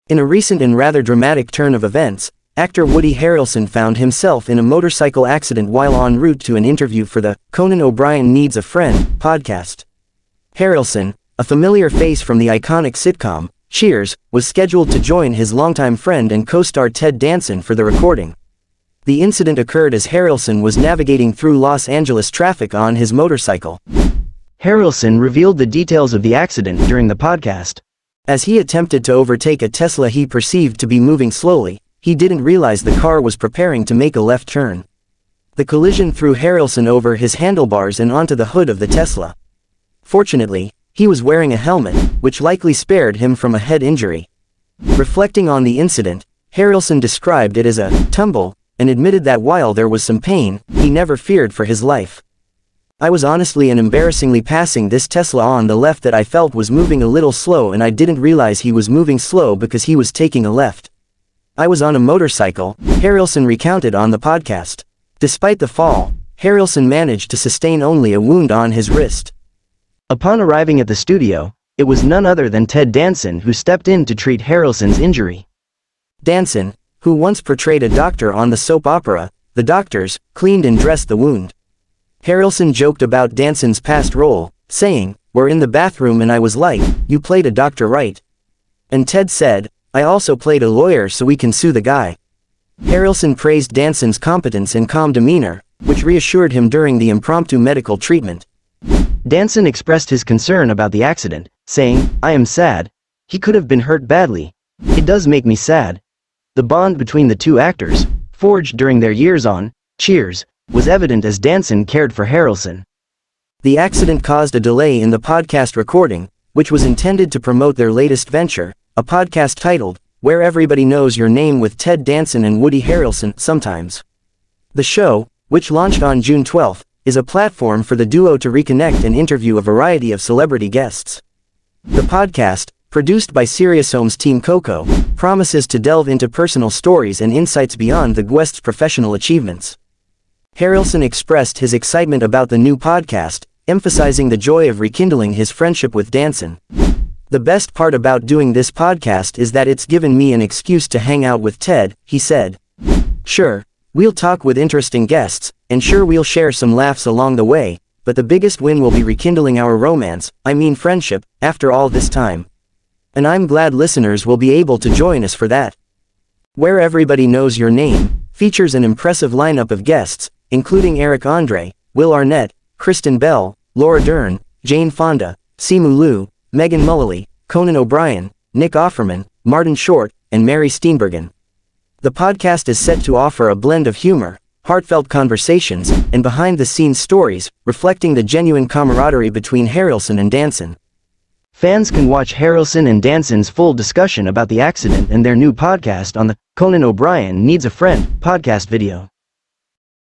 In a recent and rather dramatic turn of events, actor Woody Harrelson found himself in a motorcycle accident while en route to an interview for the Conan O'Brien Needs a Friend podcast. Harrelson, a familiar face from the iconic sitcom, Cheers, was scheduled to join his longtime friend and co-star Ted Danson for the recording. The incident occurred as Harrelson was navigating through Los Angeles traffic on his motorcycle. Harrelson revealed the details of the accident during the podcast. As he attempted to overtake a Tesla he perceived to be moving slowly, he didn't realize the car was preparing to make a left turn. The collision threw Harrelson over his handlebars and onto the hood of the Tesla. Fortunately, he was wearing a helmet, which likely spared him from a head injury. Reflecting on the incident, Harrelson described it as a tumble, and admitted that while there was some pain, he never feared for his life. "I was honestly and embarrassingly passing this Tesla on the left that I felt was moving a little slow, and I didn't realize he was moving slow because he was taking a left. I was on a motorcycle," Harrelson recounted on the podcast. Despite the fall, Harrelson managed to sustain only a wound on his wrist. Upon arriving at the studio, it was none other than Ted Danson who stepped in to treat Harrelson's injury. Danson, who once portrayed a doctor on the soap opera, The Doctors, cleaned and dressed the wound. Harrelson joked about Danson's past role, saying, "We're in the bathroom and I was like, 'You played a doctor, right?' And Ted said, 'I also played a lawyer so we can sue the guy.'" Harrelson praised Danson's competence and calm demeanor, which reassured him during the impromptu medical treatment. Danson expressed his concern about the accident, saying, "I am sad. He could have been hurt badly. It does make me sad." The bond between the two actors, forged during their years on Cheers, was evident as Danson cared for Harrelson. The accident caused a delay in the podcast recording, which was intended to promote their latest venture, a podcast titled, Where Everybody Knows Your Name with Ted Danson and Woody Harrelson, Sometimes. The show, which launched on June 12, is a platform for the duo to reconnect and interview a variety of celebrity guests. The podcast, produced by SiriusXM's Team Coco, promises to delve into personal stories and insights beyond the guests' professional achievements. Harrelson expressed his excitement about the new podcast, emphasizing the joy of rekindling his friendship with Danson. "The best part about doing this podcast is that it's given me an excuse to hang out with Ted," he said. "Sure, we'll talk with interesting guests, and sure we'll share some laughs along the way, but the biggest win will be rekindling our romance, friendship, after all this time. And I'm glad listeners will be able to join us for that." Where Everybody Knows Your Name features an impressive lineup of guests, including Eric Andre, Will Arnett, Kristen Bell, Laura Dern, Jane Fonda, Simu Liu, Megan Mullally, Conan O'Brien, Nick Offerman, Martin Short, and Mary Steenburgen. The podcast is set to offer a blend of humor, heartfelt conversations, and behind-the-scenes stories, reflecting the genuine camaraderie between Harrelson and Danson. Fans can watch Harrelson and Danson's full discussion about the accident and their new podcast on the Conan O'Brien Needs a Friend podcast video.